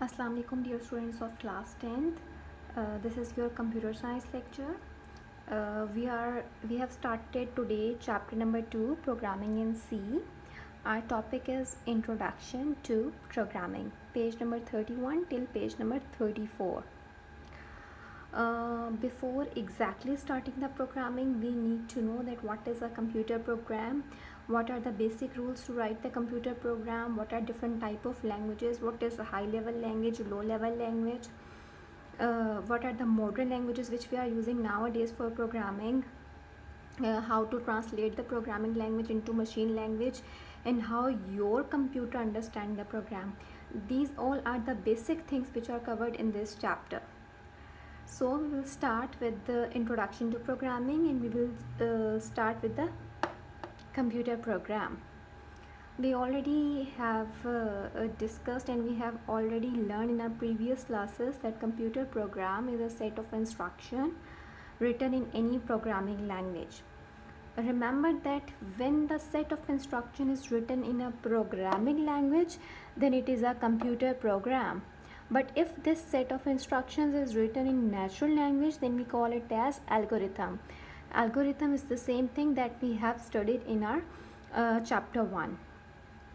Assalamu alaikum dear students of class 10th. This is your computer science lecture. We have started today chapter number 2, programming in C. Our topic is introduction to programming, page number 31 till page number 34. Before exactly starting the programming, we need to know that what is a computer program, what are the basic rules to write the computer program, what are different type of languages, what is a high level language, low level language, what are the modern languages which we are using nowadays for programming, how to translate the programming language into machine language, and how your computer understand the program. These all are the basic things which are covered in this chapter. So we will start with the introduction to programming, and we will start with the computer program. We already have discussed and we have already learned in our previous classes that computer program is a set of instruction written in any programming language. Remember that when the set of instruction is written in a programming language, then it is a computer program. But if this set of instructions is written in natural language, then we call it as algorithm. Algorithm is the same thing that we have studied in our chapter 1.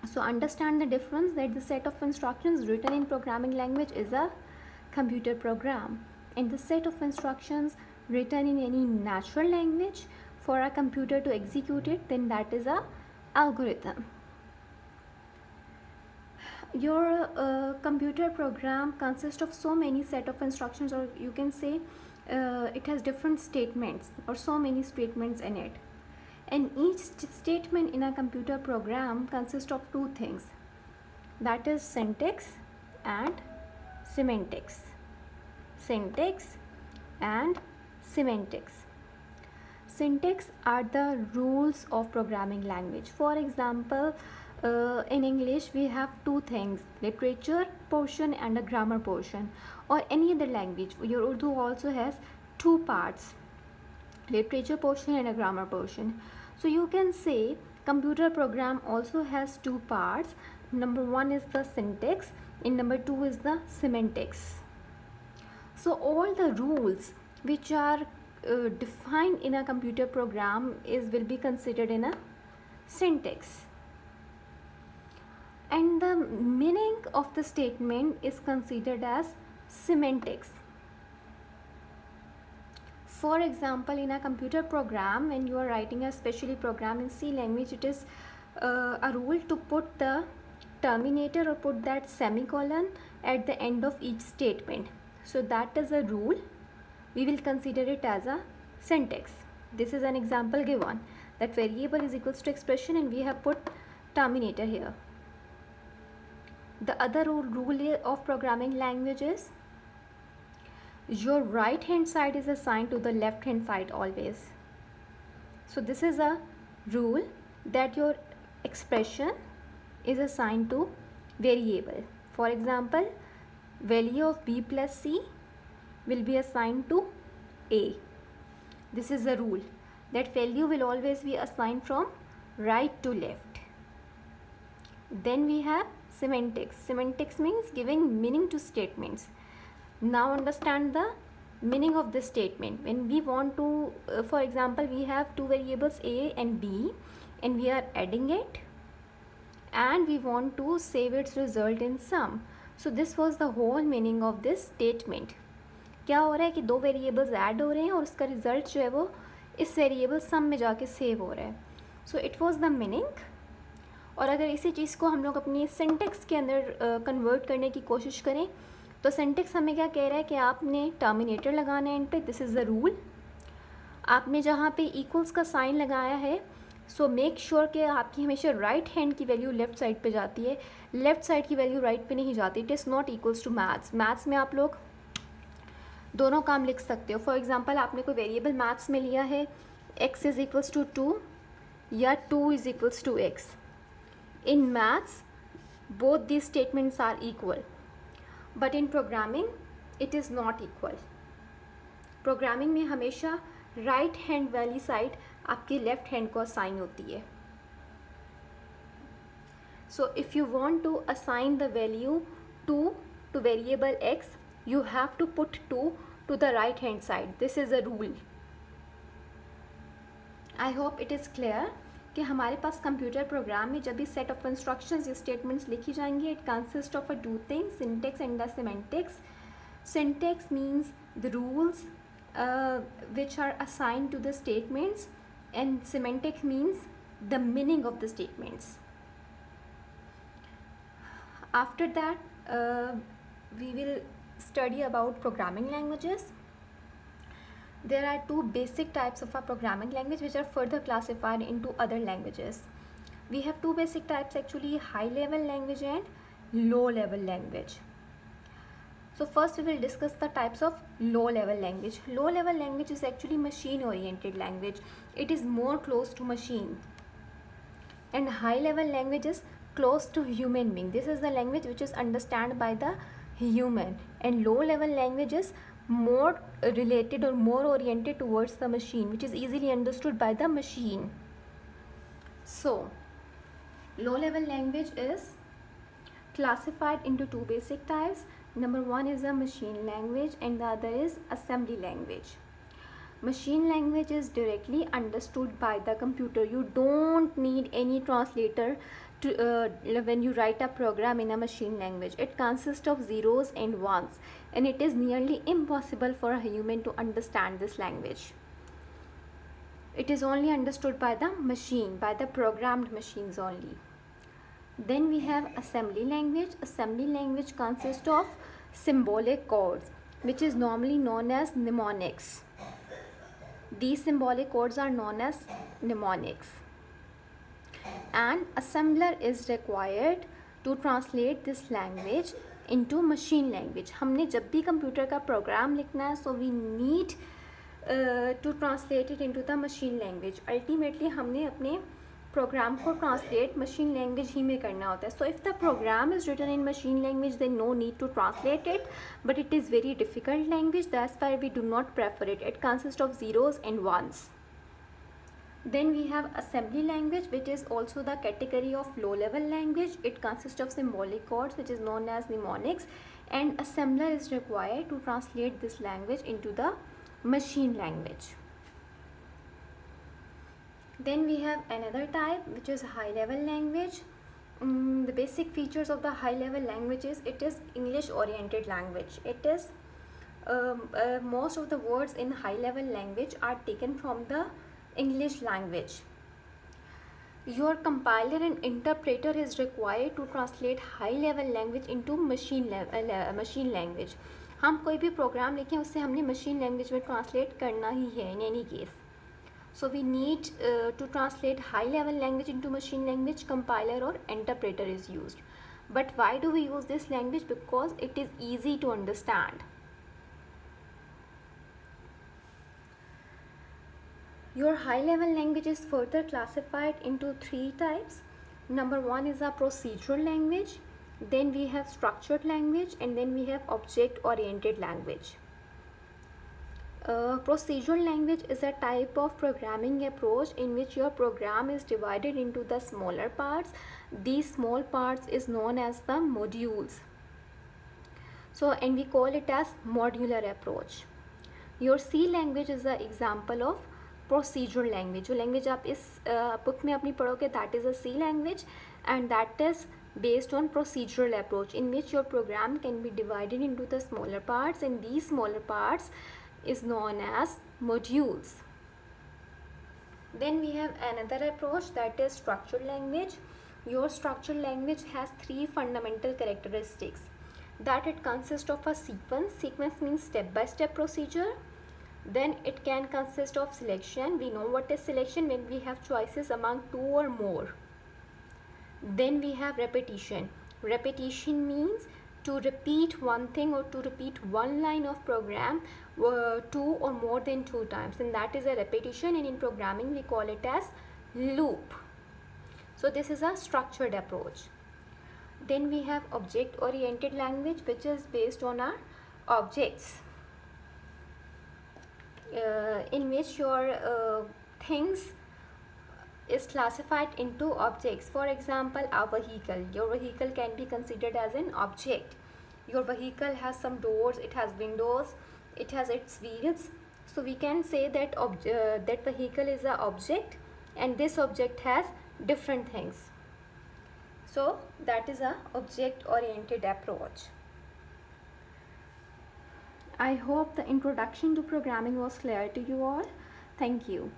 So understand the difference, that the set of instructions written in programming language is a computer program, and the set of instructions written in any natural language for a computer to execute it, then that is a algorithm. Your computer program consists of so many set of instructions, or you can say it has different statements or so many statements in it, and each statement in a computer program consists of two things, that is syntax and semantics. Syntax and semantics. Syntax are the rules of programming language. For example, in English we have two things, literature portion and a grammar portion, or any other language. Your Urdu also has two parts, literature portion and a grammar portion. So you can say computer program also has two parts. Number one is the syntax and number two is the semantics. So all the rules which are defined in a computer program will be considered in a syntax, and the meaning of the statement is considered as semantics. For example, in a computer program, when you are writing a specially program in C language, it is a rule to put the terminator or put that semicolon at the end of each statement. So that is a rule. We will consider it as a syntax. This is an example given, that variable is equals to expression and we have put terminator here. The other rule of programming language is your right hand side is assigned to the left hand side always. So this is a rule, that your expression is assigned to variable. For example, value of b plus c will be assigned to a. This is a rule, that value will always be assigned from right to left. Then we have semantics. Semantics means giving meaning to statements. Now understand the meaning of this statement. When we want to, for example, we have two variables a and b and we are adding it, and we want to save its result in sum. So this was the whole meaning of this statement. क्या हो रहा है कि दो variables add हो रहे हैं और उसका रिजल्ट जो है वो इस वेरिएबल सम में जाके सेव हो रहा है. So it was the meaning. और अगर इसी चीज़ को हम लोग अपनी सिंटेक्स के अंदर कन्वर्ट करने की कोशिश करें, तो सिंटेक्स हमें क्या कह रहा है कि आपने टर्मिनेटर लगाना है एंड पे. This is the rule. आपने जहाँ पे इक्वल्स का साइन लगाया है, सो मेक श्योर कि आपकी हमेशा राइट हैंड की वैल्यू लेफ़्ट साइड पे जाती है, लेफ़्ट साइड की वैल्यू राइट पे नहीं जाती. It is not equals to maths. Maths में आप लोग दोनों काम लिख सकते हो. फॉर एग्जांपल, आपने कोई वेरिएबल मैथ्स में लिया है, x इज़ इक्वल्स टू 2 या 2 is equals to x. In maths both these statements are equal, but in programming it is not equal. Programming में हमेशा राइट हैंड वाली साइड आपकी लेफ्ट हैंड को असाइन होती है. So if you want to assign the value to to variable x, you have to put 2 to the right hand side. This is a rule. I hope it is clear कि हमारे पास computer program में जब भी set of instructions या statements लिखी जाएंगी, it consist of a two things, syntax and the semantics. Syntax means the rules which are assigned to the statements, and semantic means the meaning of the statements. After that, we will study about programming languages. There are two basic types of a programming language which are further classified into other languages. We have two basic types actually, high level language and low level language. So first we will discuss the types of low level language. Low level language is actually machine oriented language. It is more close to machine. And high level language is close to human being. This is the language which is understood by the human. And low level language is more related or more oriented towards the machine, which is easily understood by the machine. So low level language is classified into two basic types. Number one is a machine language and the other is assembly language. Machine language is directly understood by the computer. You don't need any translator to when you write a program in a machine language. It consists of zeros and ones, and it is nearly impossible for a human to understand this language. It is only understood by the machine, by the programmed machines only. Then we have assembly language. Assembly language consists of symbolic codes, which is normally known as mnemonics. These symbolic codes are known as mnemonics. And assembler is required to translate this language into machine language. हमने जब भी computer का programme लिखना है, so we need to translate it into the machine language. Ultimately हमने अपने programme को translate machine language ही में करना होता है. So if the program is written in machine language then no need to translate it, but it is very difficult language, that's why we do not prefer it. It consist of zeros and ones. Then we have assembly language, which is also the category of low level language. It consists of symbolic codes, which is known as mnemonics, and assembler is required to translate this language into the machine language. Then we have another type, which is high level language. The basic features of the high level language is it is English oriented language. It is most of the words in high level language are taken from the English language. Your compiler and interpreter is required to translate high level language into machine language. हम कोई भी programme लिखें उससे हमने machine language में translate करना ही है in any case. So we need to translate high level language into machine language. Compiler or interpreter is used. But why do we use this language? Because it is easy to understand. Your high level language is further classified into three types. Number one is a procedural language. Then we have structured language, and then we have object oriented language. Procedural language is a type of programming approach in which your program is divided into the smaller parts. These small parts is known as the modules. So, and we call it as modular approach. Your C language is an example of procedural language. जो language आप इस book में अपनी पढ़ोगे, that is a C language, and that is based on procedural approach in which your program can be divided into the smaller parts, and these smaller parts is known as modules. Then we have another approach, that is structured language. Your structured language has three fundamental characteristics. That it consists of a sequence. Sequence means step-by-step procedure. Then it can consist of selection. We know what is selection, when we have choices among two or more. Then we have repetition. Repetition means to repeat one thing or to repeat one line of program two or more than two times, and that is a repetition, and in programming we call it as loop. So this is a structured approach. Then we have object oriented language, which is based on our objects, in which your things is classified into objects. For example, a vehicle. Your vehicle can be considered as an object. your vehicle has some doors, it has windows, it has its wheels. So we can say that that vehicle is an object, and this object has different things. So that is a object oriented approach. I hope the introduction to programming was clear to you all. Thank you.